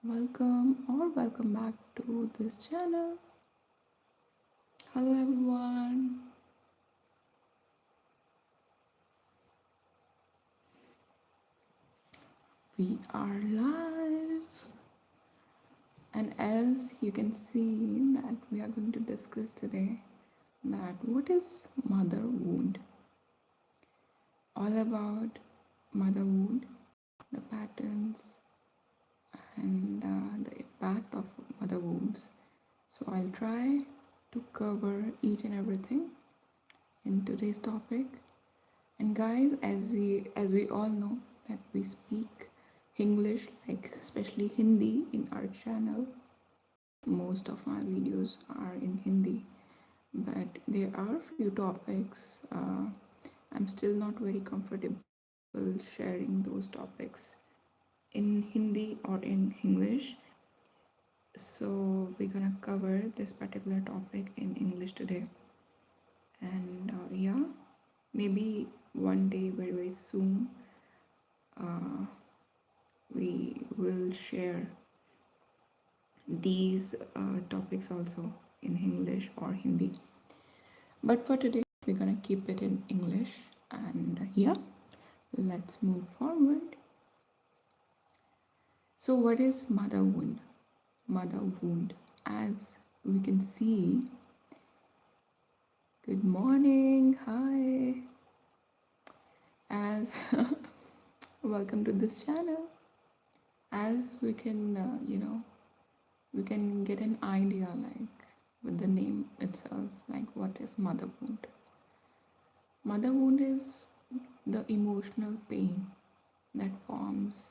Welcome back to this channel. Hello everyone. We are live, and as you can see that we are going to discuss today that what is mother wound. All about mother wound, the patterns and the impact of mother wounds. So I'll try to cover each and everything in today's topic. And guys, as we all know that we speak English, like especially Hindi in our channel. Most of my videos are in Hindi, but there are few topics I'm still not very comfortable sharing those topics in Hindi or in English. So we're gonna cover this particular topic in English today, and yeah, maybe one day very soon uh, we will share these topics also in English or Hindi. But for today, we're gonna keep it in English, and yeah, let's move forward. So, what is mother wound? Mother wound, as we can see. Good morning, hi, as welcome to this channel. As we can, we can get an idea like with the name itself, like what is mother wound. Mother wound is the emotional pain that forms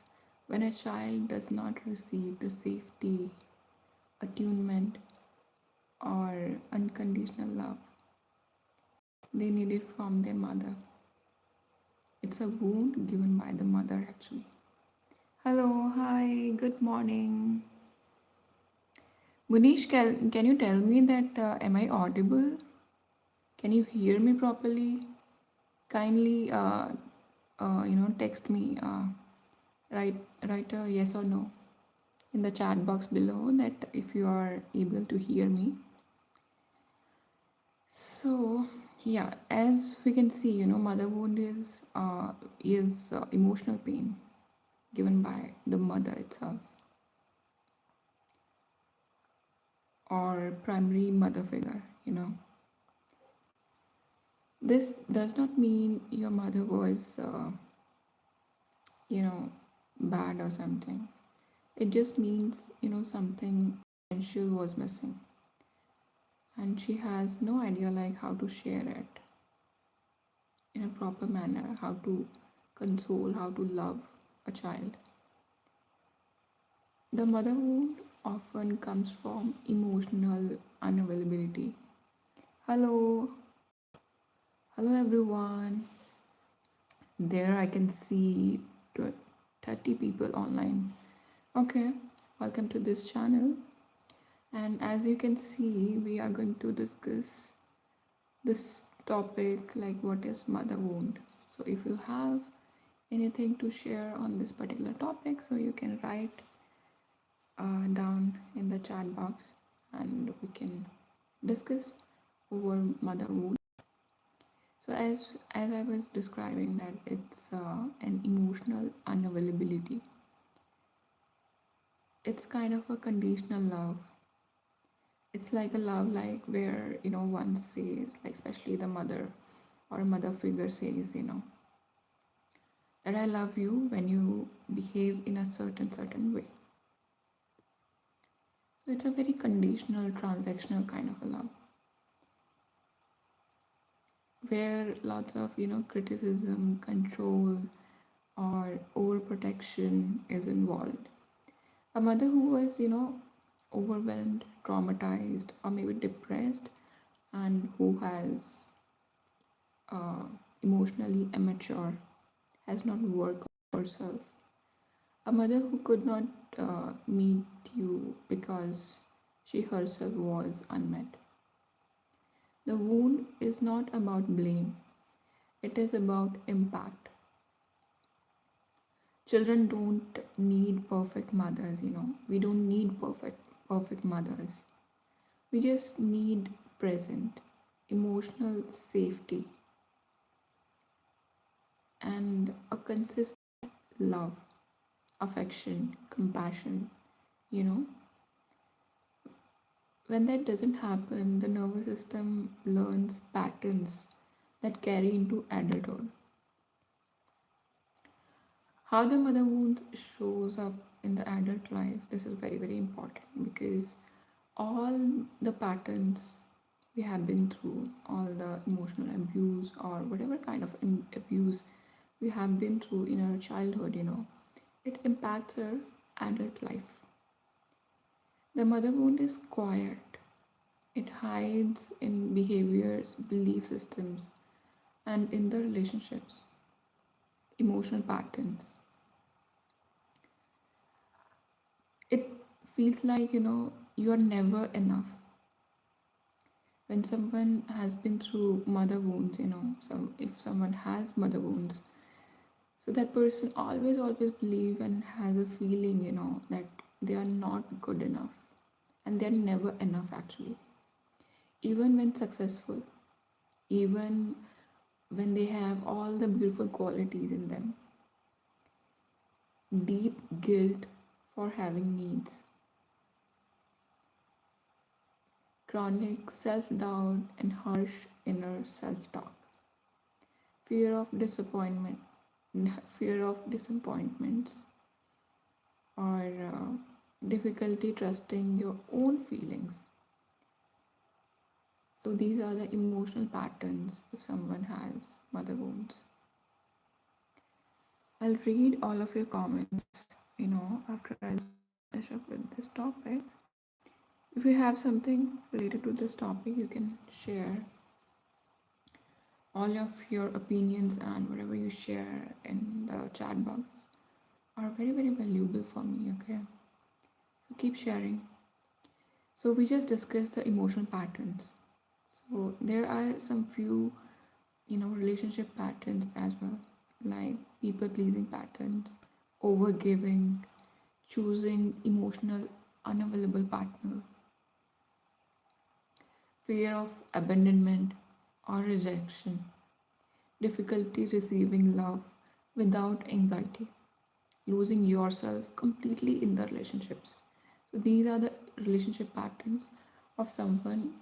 when a child does not receive the safety, attunement, or unconditional love they needed from their mother. It's a wound given by the mother actually. Hello, hi, good morning. Munish, can you tell me that am I audible? Can you hear me properly? Kindly, text me. Write a yes or no in the chat box below that if you are able to hear me. So yeah, as we can see, mother wound is emotional pain given by the mother itself or primary mother figure. This does not mean your mother was you know bad or something. It just means something essential was missing, and she has no idea like how to share it in a proper manner, how to console, how to love a child. The mother wound often comes from emotional unavailability. Hello, hello everyone. There I can see 30 people online. Okay, welcome to this channel. And as you can see, we are going to discuss this topic like what is mother wound. So if you have anything to share on this particular topic, so you can write down in the chat box and we can discuss over mother wound. So as I was describing that it's an emotional unavailability. It's kind of a conditional love. It's like a love like where one says, like especially the mother or a mother figure says, that I love you when you behave in a certain way. So it's a very conditional, transactional kind of a love where lots of criticism, control, or overprotection is involved. A mother who was overwhelmed, traumatized, or maybe depressed, and who has uh, emotionally immature, has not worked on herself. A mother who could not meet you because she herself was unmet. The wound is not about blame, it is about impact. Children don't need perfect mothers, We don't need perfect mothers. We just need present, emotional safety, and a consistent love, affection, compassion, you know. When that doesn't happen, the nervous system learns patterns that carry into adulthood. How the mother wound shows up in the adult life, this is very, very important because all the patterns we have been through, all the emotional abuse or whatever kind of abuse we have been through in our childhood, it impacts our adult life. The mother wound is quiet, it hides in behaviors, belief systems, and in the relationships, emotional patterns. It feels like, you are never enough. When someone has been through mother wounds, so if someone has mother wounds, so that person always believe and has a feeling, that they are not good enough and they're never enough actually. Even when successful, even when they have all the beautiful qualities in them, deep guilt for having needs, chronic self doubt, and harsh inner self talk, fear of disappointment, fear of disappointments, or difficulty trusting your own feelings. So, these are the emotional patterns if someone has mother wounds. I'll read all of your comments, after I'll finish up with this topic. If you have something related to this topic, you can share all of your opinions, and whatever you share in the chat box are very, very valuable for me, okay? So keep sharing. So we just discussed the emotional patterns. So there are some few, relationship patterns as well, like people pleasing patterns, overgiving, choosing emotional unavailable partner, fear of abandonment or rejection, difficulty receiving love without anxiety, losing yourself completely in the relationships. So these are the relationship patterns of someone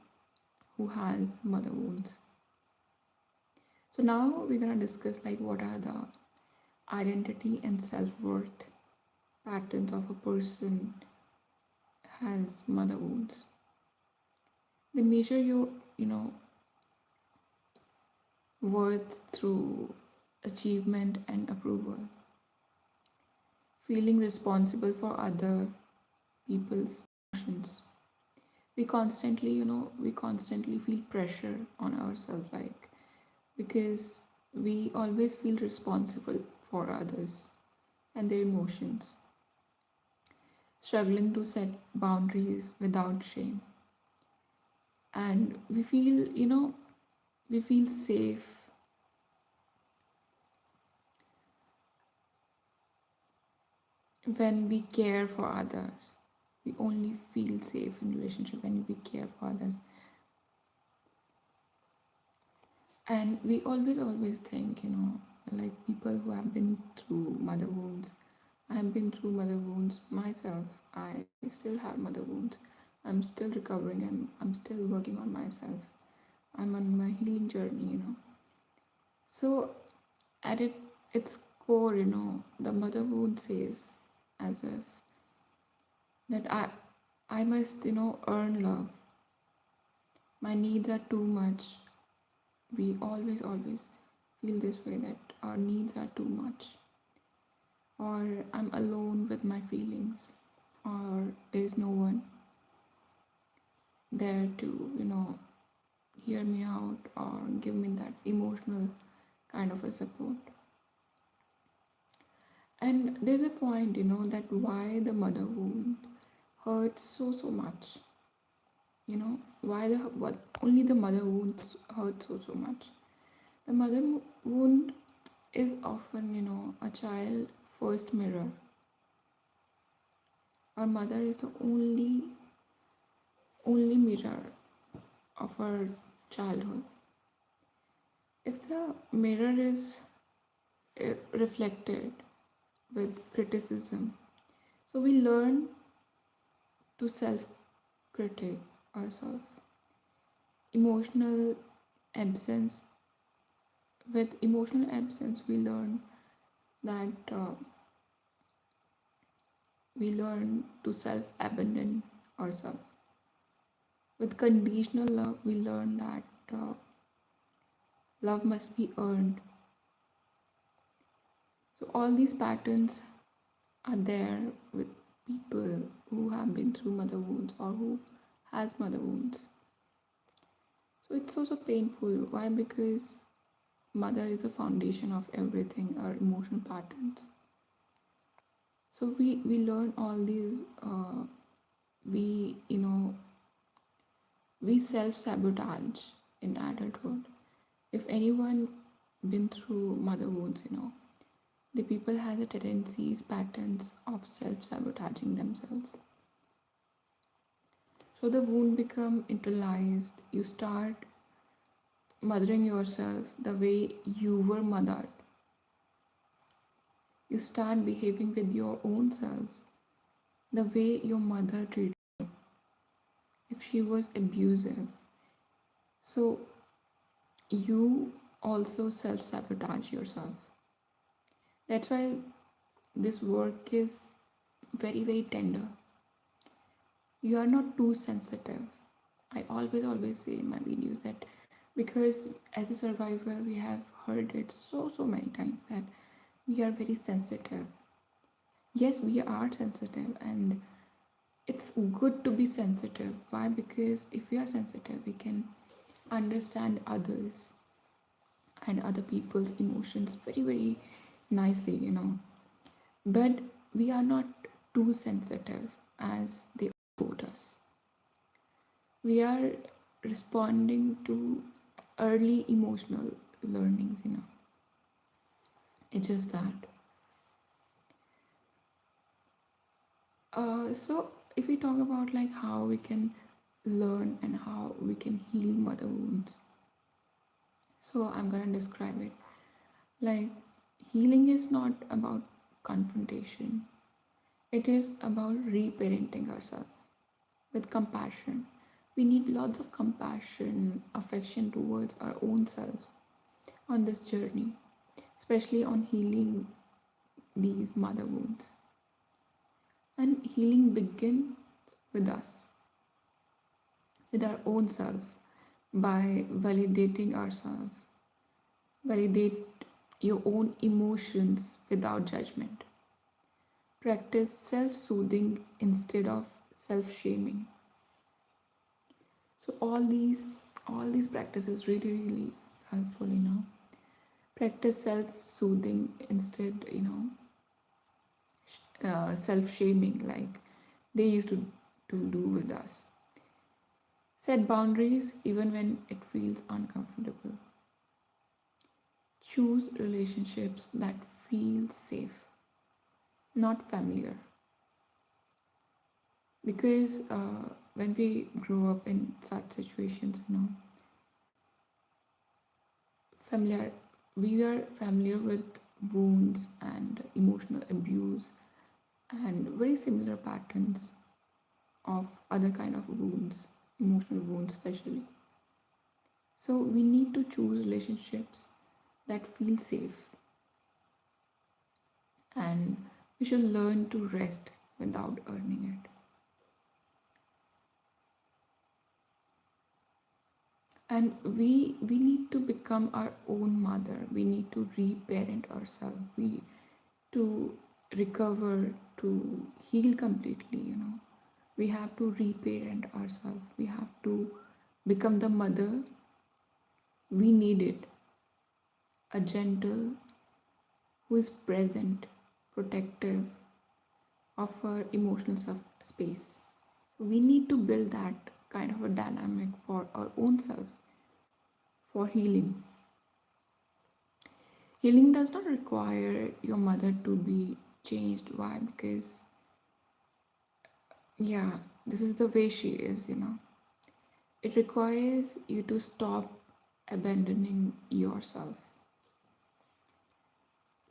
who has mother wounds. So now we're gonna discuss like what are the identity and self-worth patterns of a person has mother wounds. They measure your, worth through achievement and approval, feeling responsible for other people's emotions. We constantly feel pressure on ourselves, like because we always feel responsible for others and their emotions, struggling to set boundaries without shame. And we feel safe when we care for others. We only feel safe in relationship when we care for others. And we always think, like people who have been through mother wounds. I have been through mother wounds myself. I still have mother wounds. I'm still recovering. I'm still working on myself. I'm on my healing journey. So at its core, the mother wound says as if that I must, earn love. My needs are too much. We always feel this way that our needs are too much, or I'm alone with my feelings, or there is no one there to, hear me out or give me that emotional kind of a support. And there's a point, that why the mother wound hurts so much. Why the what only the mother wounds hurt so much. The mother wound is often, a child first mirror. Our mother is the only mirror of our childhood. If the mirror is reflected with criticism, so we learn to self critique ourselves. Emotional absence, with emotional absence, that we learn to self abandon ourselves. With conditional love, we learn that love must be earned. So all these patterns are there with people who have been through mother wounds or who has mother wounds. So it's also painful. Why? Because mother is a foundation of everything, our emotional patterns. So we learn all these. We we self sabotage in adulthood. If anyone been through mother wounds, the people has a tendencies, patterns of self sabotaging themselves. So the wound become internalized. You start mothering yourself the way you were mothered. You start behaving with your own self the way your mother treated you if she was abusive. So you also self sabotage yourself. That's why this work is very tender. You are not too sensitive. I always say in my videos that, because as a survivor we have heard it so many times that we are very sensitive. Yes, we are sensitive, and it's good to be sensitive. Why? Because if we are sensitive, we can understand others and other people's emotions very nicely, but we are not too sensitive as they taught us. We are responding to early emotional learnings. It's just that. So if we talk about like how we can learn and how we can heal mother wounds, so I'm gonna describe it. Like, healing is not about confrontation, it is about reparenting ourselves with compassion. We need lots of compassion, affection towards our own self on this journey, especially on healing these mother wounds. And healing begins with us, with our own self, by validating ourselves. Validate your own emotions without judgment. Practice self soothing instead of self shaming. So all these practices really helpful. Practice self soothing instead, self shaming like they used to do with us. Set boundaries even when it feels uncomfortable. Choose relationships that feel safe, not familiar. Because when we grow up in such situations, familiar, we are familiar with wounds and emotional abuse and very similar patterns of other kind of wounds, emotional wounds especially. So we need to choose relationships that feel safe, and we should learn to rest without earning it. And we need to become our own mother. We need to reparent ourselves. We to recover, to heal completely. We have to reparent ourselves. We have to become the mother we needed, a gentle who is present, protective of our emotional space. So we need to build that kind of a dynamic for our own self, for healing. Healing does not require your mother to be changed. Why? Because, yeah, this is the way she is. It requires you to stop abandoning yourself,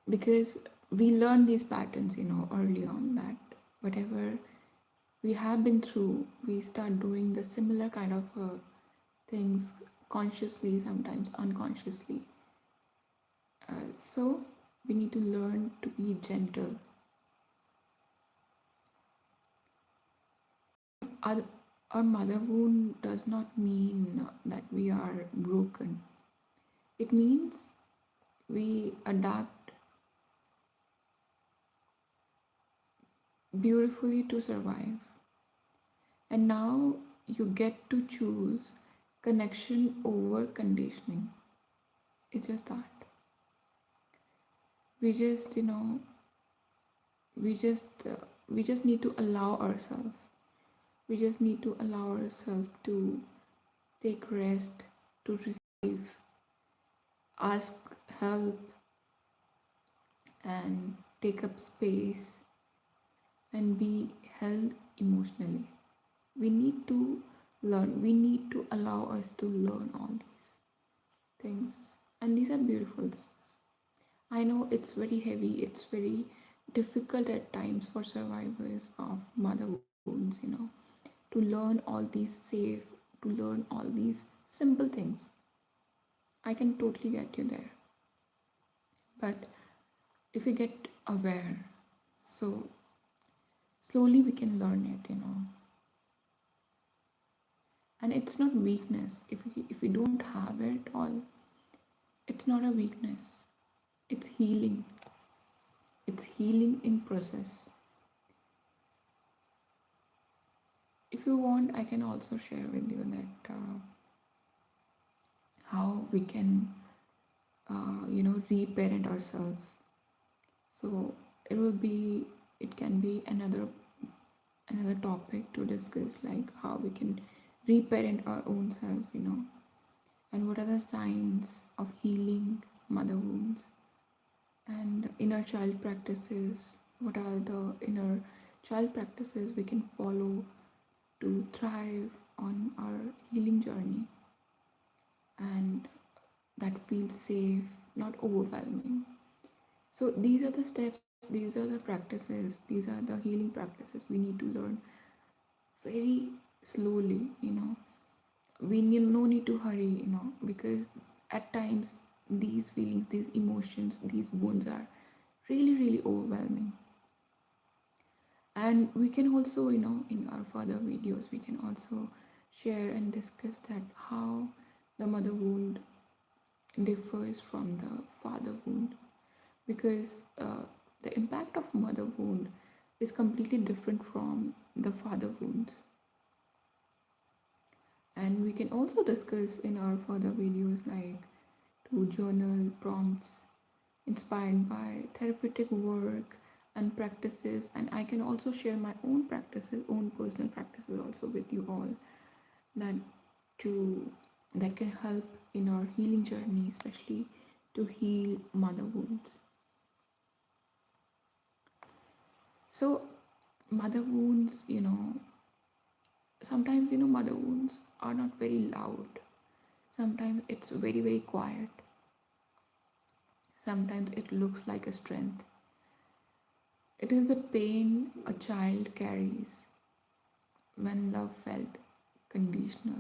because we learn these patterns early on, that whatever we have been through, we start doing the similar kind of things consciously, sometimes unconsciously. So we need to learn to be gentle. Our, our mother wound does not mean that we are broken. It means we adapt beautifully to survive. And now you get to choose connection over conditioning. It's just that. We just, you know, we just, we just need to allow ourselves. We just need to allow ourselves to take rest, to receive, ask help, and take up space and be held emotionally. We need to learn, we need to allow us to learn all these things. And these are beautiful things. I know it's very heavy, it's very difficult at times for survivors of mother wounds, to learn all these safe, to learn all these simple things. I can totally get you there. But if we get aware, so slowly we can learn it. And it's not weakness. If we don't have it all, it's not a weakness. It's healing. It's healing in process. If you want, I can also share with you that how we can, reparent ourselves. So it will be, it can be another topic to discuss, like how we can reparent our own self, and what are the signs of healing mother wounds, and inner child practices. What are the inner child practices we can follow to thrive on our healing journey, and that feels safe, not overwhelming. So these are the steps, these are the practices, these are the healing practices we need to learn very slowly. We need no need to hurry, because at times these feelings, these emotions, these wounds are really, really overwhelming. And we can also, in our further videos, we can also share and discuss that how the mother wound differs from the father wound, because the impact of mother wound is completely different from the father wounds. And we can also discuss in our further videos, like to journal prompts inspired by therapeutic work and practices. And I can also share my own practices, own personal practices also with you all, that to that can help in our healing journey, especially to heal mother wounds. So mother wounds, sometimes mother wounds are not very loud. Sometimes it's very, very quiet. Sometimes it looks like a strength. It is the pain a child carries when love felt conditional,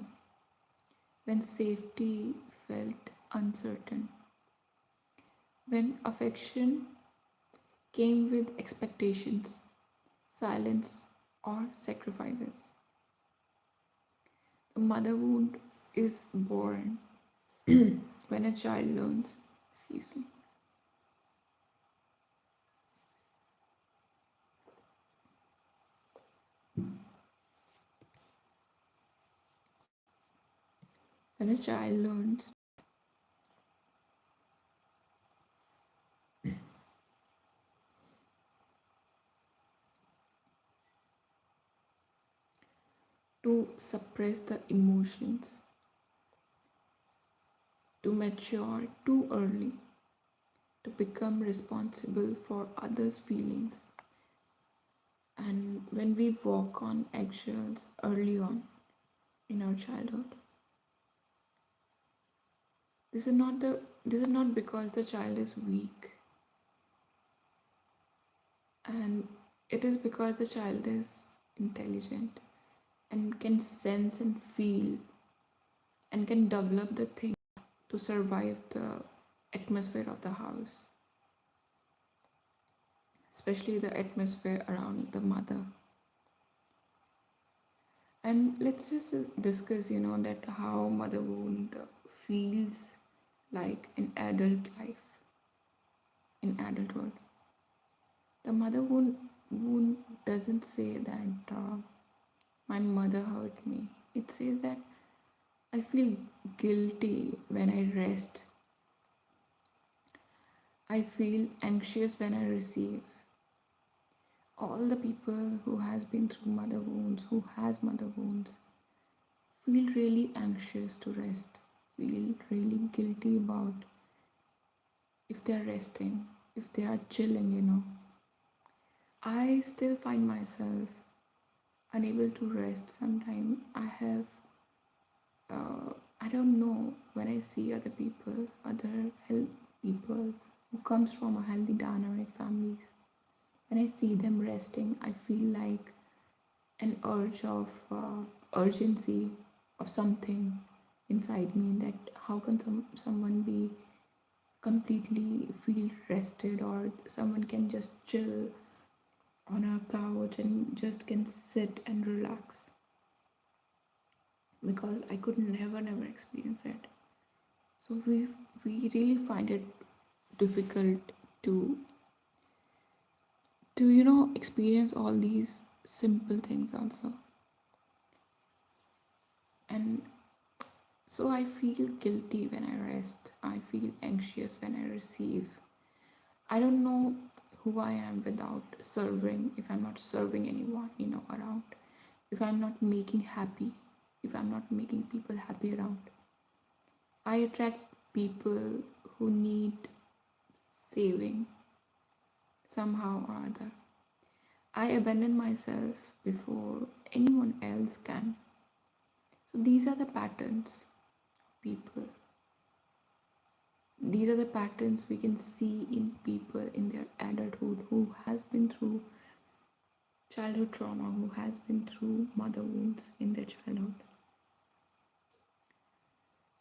when safety felt uncertain, when affection came with expectations, silence, or sacrifices. The mother wound is born when a child learns, excuse me, when a child learns to suppress the emotions, to mature too early, to become responsible for others' feelings. And when we walk on eggshells early on in our childhood, this is not because the child is weak, and it is because the child is intelligent and can sense and feel and can develop the thing to survive the atmosphere of the house, especially the atmosphere around the mother. And let's just discuss, that how mother wound feels like in adult life, in adulthood. The mother wound doesn't say that my mother hurt me. It says that I feel guilty when I rest. I feel anxious when I receive. All the people who has been through mother wounds, who has mother wounds, feel really anxious to rest, feel really guilty about if they are resting, if they are chilling. I still find myself unable to rest sometimes. I don't know, when I see other people, other health people who comes from a healthy dynamic families, when I see them resting, I feel like an urge of urgency of something inside me, that how can someone be completely feel rested, or someone can just chill on a couch and just can sit and relax, because I could never experience it. So we really find it difficult to experience all these simple things also. And so I feel guilty when I rest, I feel anxious when I receive. I don't know who I am without serving, if I'm not serving anyone around, if I'm not making happy, if I'm not making people happy around. I attract people who need saving somehow or other. I abandon myself before anyone else can. So these are the patterns of people. These are the patterns we can see in people in their adulthood who has been through childhood trauma, who has been through mother wounds in their childhood.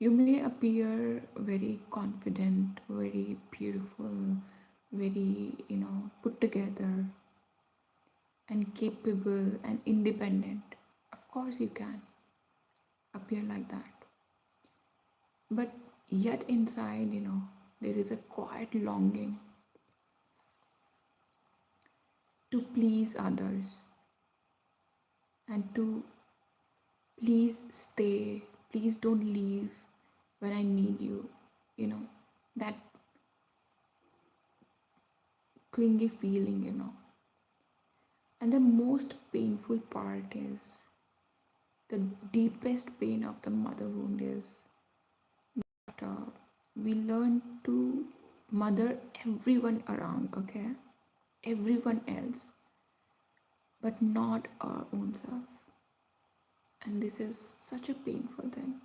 You may appear very confident, very beautiful, very, put together and capable and independent. Of course, you can appear like that. But yet inside, there is a quiet longing to please others and to please stay, please don't leave when I need you. That clingy feeling. And the most painful part is, the deepest pain of the mother wound is that we learn to mother everyone around, okay? Everyone else, but not our own self. And this is such a painful thing,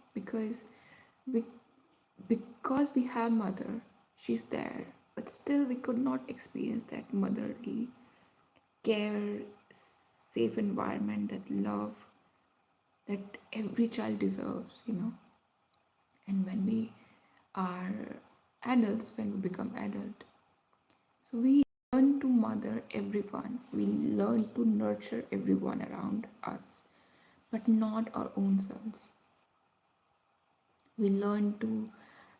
we because we have mother, she's there, but still we could not experience that motherly care, safe environment, that love that every child deserves. And when we are adults, when we become adult, so we learn to mother everyone, we learn to nurture everyone around us, but not our own selves. We learn to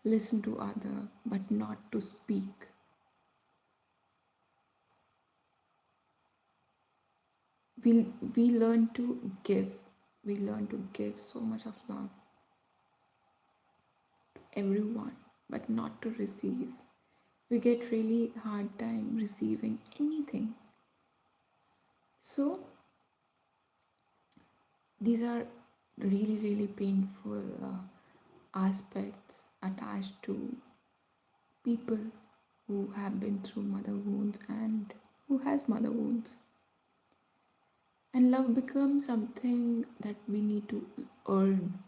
listen to other, but not to speak. We learn to give. We learn to give so much of love to everyone, but not to receive. We get really hard time receiving anything. So these are really painful aspects attached to people who have been through mother wounds and who has mother wounds. And love becomes something that we need to earn,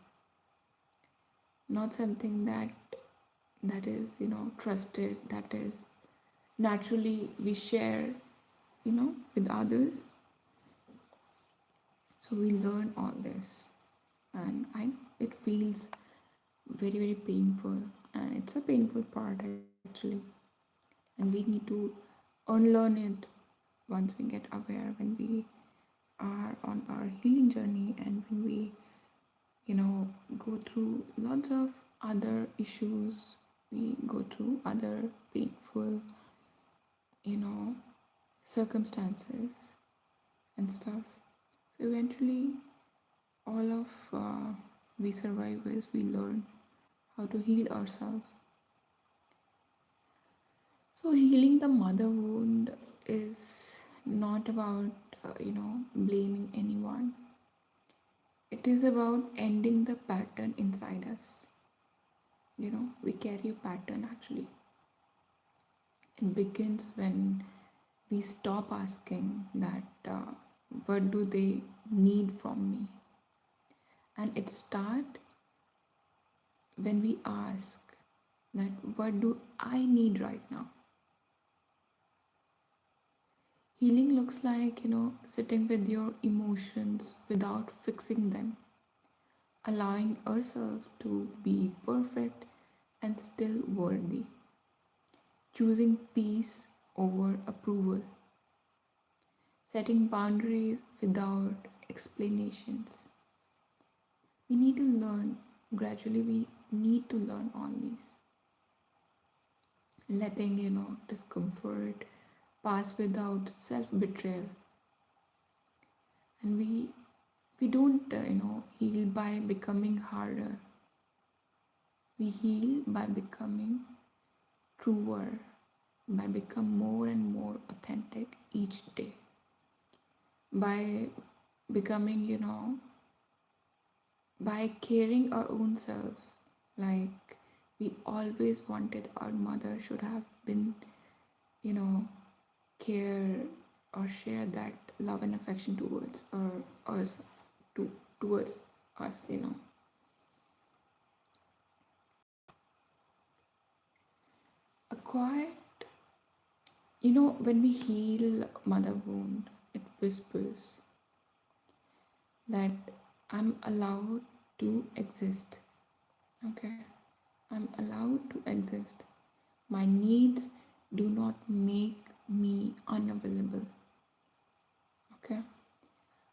not something that is, trusted, that is naturally we share, with others. So we learn all this, and I know it feels very, very painful, and it's a painful part actually. And we need to unlearn it once we get aware, when we are on our healing journey, and when we, go through lots of other issues, we go through other painful, you know, circumstances and stuff. So eventually, all of we survivors, we learn how to heal ourselves. So healing the mother wound is not about blaming anyone. It is about ending the pattern inside us. We carry a pattern actually. It begins when we stop asking that what do they need from me, and it start when we ask that what do I need right now. Healing looks like, sitting with your emotions without fixing them, allowing ourselves to be perfect and still worthy, choosing peace over approval, setting boundaries without explanations. We need to learn, gradually, we need to learn all these. Letting, discomfort pass without self betrayal. And we don't, heal by becoming harder. We heal by becoming truer, by become more and more authentic each day, by becoming, by caring our own self, like we always wanted our mother should have been, you know care or share that love and affection towards us, towards us. A quiet, when we heal mother wound, it whispers that I'm allowed to exist. Okay, I'm allowed to exist. My needs do not make me unavailable. Okay,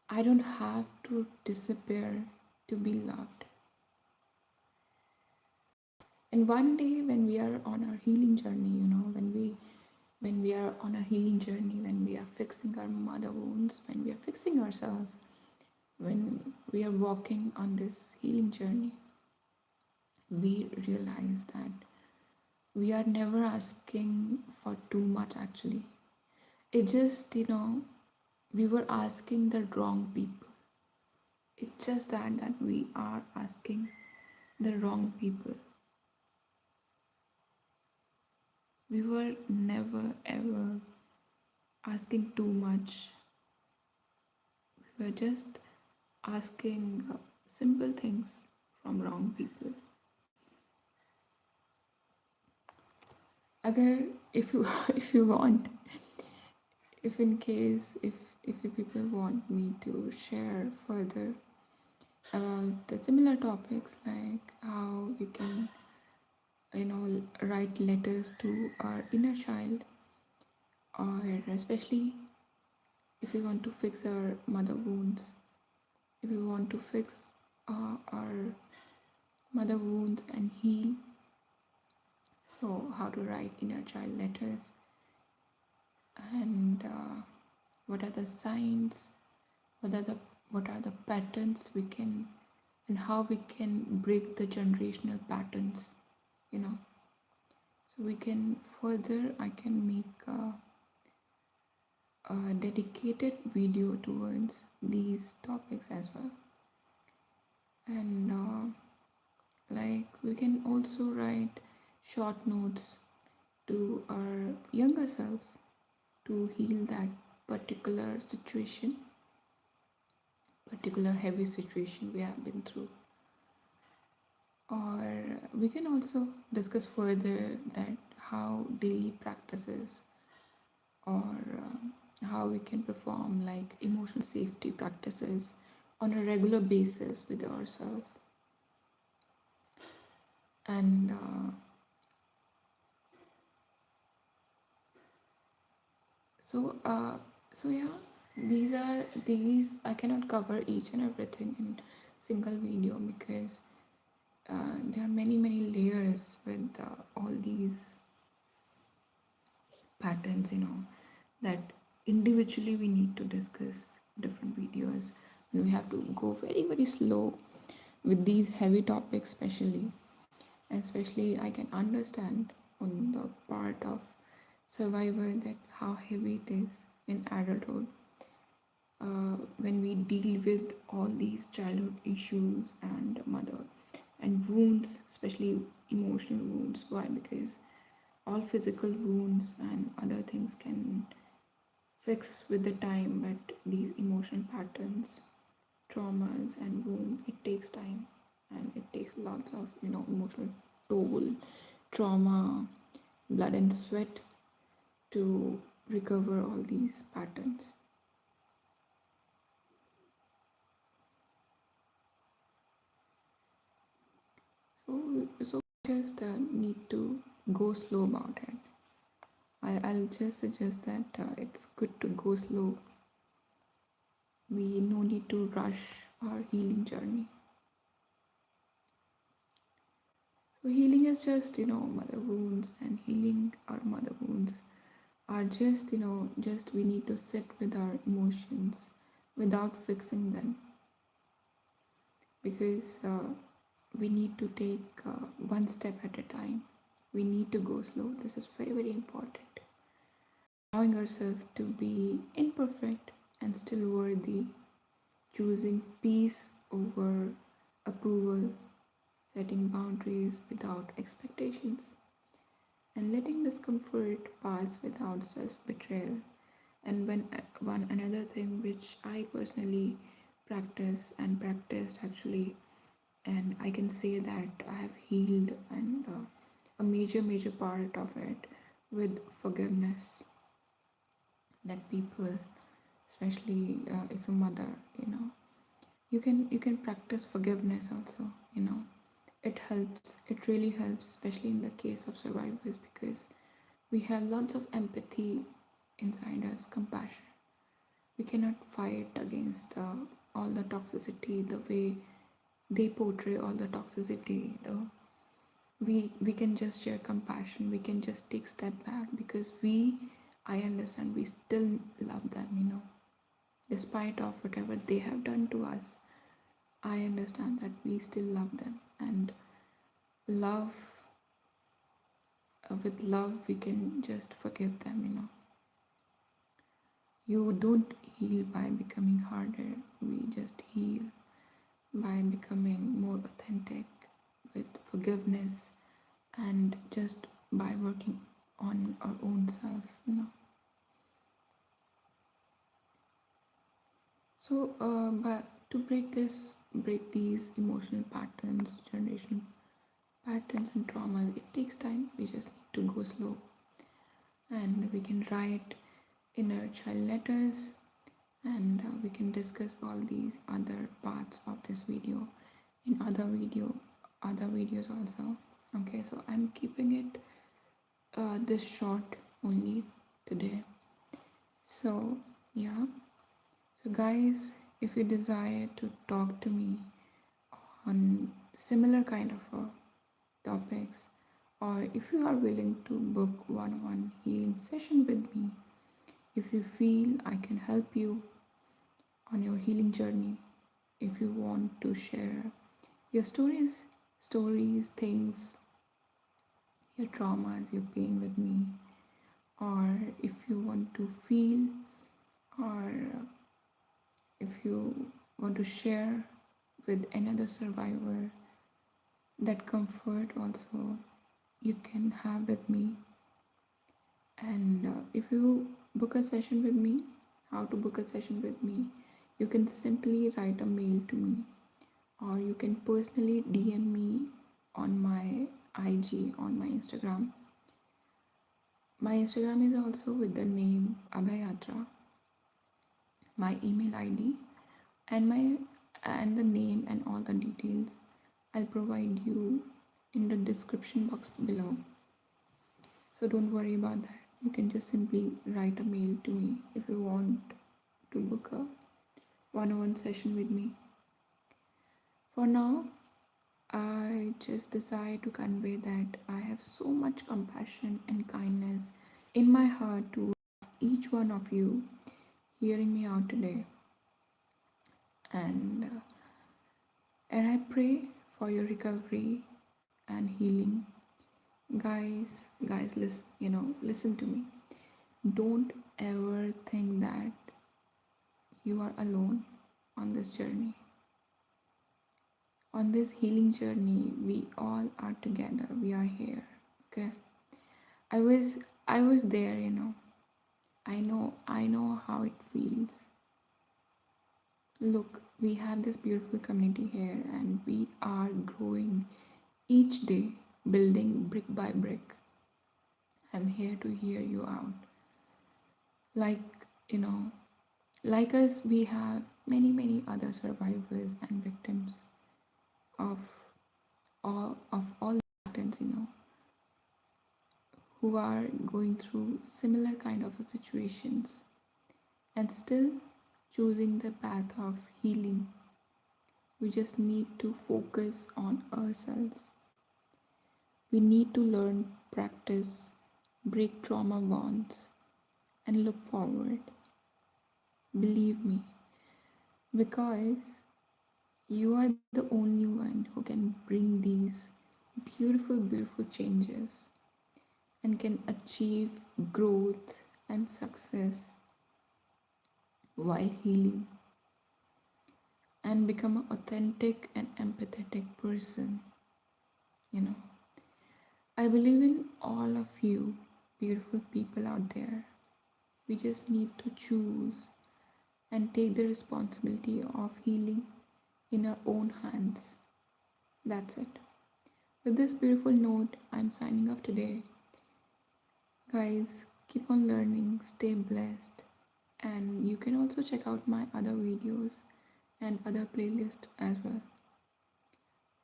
I don't have to disappear to be loved. And one day, when we are on our healing journey, when we are on a healing journey, when we are fixing our mother wounds, when we are fixing ourselves, when we are walking on this healing journey, we realize that we are never asking for too much actually. It just, we were asking the wrong people. It's just that we are asking the wrong people. We were never ever asking too much. We were just asking simple things from wrong people. Agar, if you if you want, if in case, if you people want me to share further about the similar topics, like how we can, write letters to our inner child, or especially if we want to fix our mother wounds, if we want to fix our mother wounds and heal, so how to write inner child letters, and what are the signs, what are the what are the patterns we can, and how we can break the generational patterns, you know so we can further, I can make a dedicated video towards these topics as well. And like we can also write short notes to our younger self to heal that particular situation, particular heavy situation we have been through. Or we can also discuss further that how daily practices or how we can perform like emotional safety practices on a regular basis with ourselves. And so so yeah, these I cannot cover each and everything in single video because there are many layers with all these patterns, that individually we need to discuss different videos, and we have to go very slow with these heavy topics, especially I can understand on the part of survivor that how heavy it is in adulthood, when we deal with all these childhood issues and mother and wounds, especially emotional wounds. Why? Because all physical wounds and other things can fix with the time, but these emotional patterns, traumas and wound, it takes time, and it takes lots of emotional toll, trauma, blood and sweat to recover all these patterns. So just need to go slow about it. I'll just suggest that it's good to go slow. We no need to rush our healing journey. So healing is just mother wounds, and healing our mother wounds are just just we need to sit with our emotions without fixing them, because we need to take one step at a time. We need to go slow. This is very important. Allowing ourselves to be imperfect and still worthy, choosing peace over approval, setting boundaries without expectations, and letting discomfort pass without self betrayal. And when one another thing which I personally practice and practiced actually, and I can say that I have healed, and a major part of it with forgiveness. That people, especially if a mother, you can practice forgiveness also. It helps. It really helps, especially in the case of survivors, because we have lots of empathy inside us, compassion. We cannot fight against all the toxicity the way they portray all the toxicity. We can just share compassion. We can just take step back because I understand we still love them. Despite of whatever they have done to us, I understand that we still love them, and love with love we can just forgive them. You don't heal by becoming harder. We just heal by becoming more authentic with forgiveness, and just by working on our own self. So but to break these emotional patterns, generational patterns and traumas, it takes time. We just need to go slow, and we can write inner child letters, and we can discuss all these other parts of this video in other videos also. Okay, so I'm keeping it this short only today. So yeah, so guys, if you desire to talk to me on similar kind of topics, or if you are willing to book one-on-one healing session with me, if you feel I can help you on your healing journey, if you want to share your things, your traumas, your pain with me, or if you want to feel, or if you want to share with another survivor, that comfort also you can have with me. And if you book a session with me, how to book a session with me, you can simply write a mail to me, or you can personally DM me on my IG, on my Instagram. My Instagram is also with the name AbhayaTra, my email ID, and my and the name and all the details I'll provide you in the description box below. So don't worry about that. You can just simply write a mail to me if you want to book a one-on-one session with me. For now, I just decide to convey that I have so much compassion and kindness in my heart to each one of you hearing me out today. And and I pray for your recovery and healing. Guys, listen, listen to me. Don't ever think that you are alone on this journey. On this healing journey, we all are together. We are here. Okay. I was I was there. I know how it feels. Look, we have this beautiful community here and we are growing each day, building brick by brick. I'm here to hear you out. Like, you know, like us, we have many other survivors and victims of all patterns, who are going through similar kind of situations and still choosing the path of healing. We just need to focus on ourselves. We need to learn, practice, break trauma bonds, and look forward. Believe me, because you are the only one who can bring these beautiful changes and can achieve growth and success while healing and become an authentic and empathetic person. You know, I believe in all of you, beautiful people out there. We just need to choose and take the responsibility of healing in our own hands. That's it. With this beautiful note, I'm signing off today. Guys, keep on learning, stay blessed, and you can also check out my other videos and other playlists as well.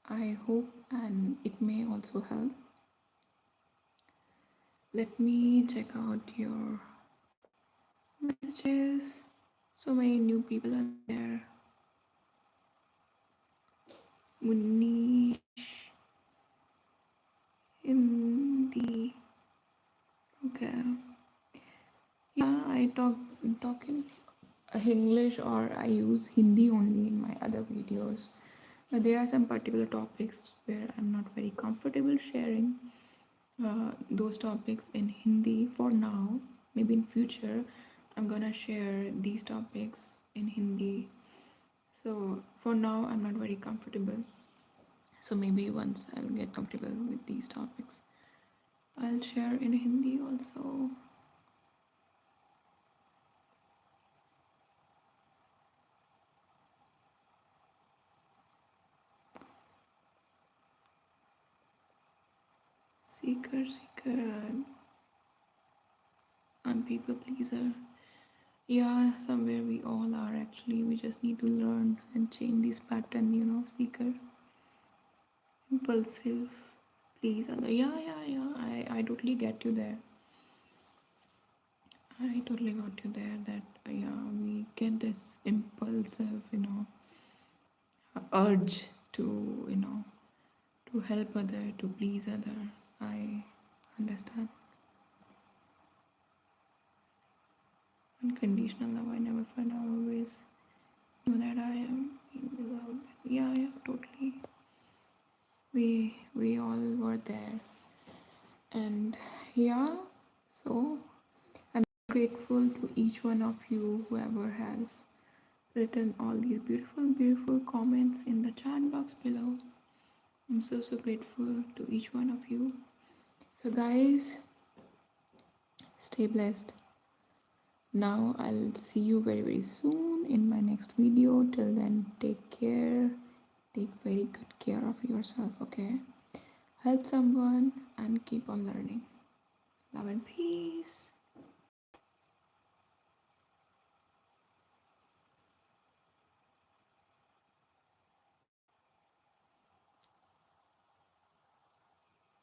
I hope and it may also help. Let me check out your messages. So many new people are there. Munish Hindi. Okay. Yeah, I talk in English or I use Hindi only in my other videos. But there are some particular topics where I'm not very comfortable sharing those topics in Hindi for now. Maybe in future I'm gonna share these topics in Hindi. So for now I'm not very comfortable. So maybe once I'll get comfortable with these topics, I'll share in Hindi also. Seeker, I'm people pleaser. Yeah, somewhere we all are actually. We just need to learn and change this pattern, seeker, impulsive, please other. Yeah. I totally get you there. I totally got you there that, yeah, we get this impulsive, urge to, to help other, to please other. I understand. Unconditional love, I never find, I always know that I am being loved. Yeah, totally. We all were there. And yeah, so I'm grateful to each one of you, whoever has written all these beautiful comments in the chat box below. I'm so grateful to each one of you. So guys, Stay blessed. Now I'll see you very very soon in my next video. Till then, take care. Take very good care of yourself, okay? Help someone and keep on learning. Love and peace.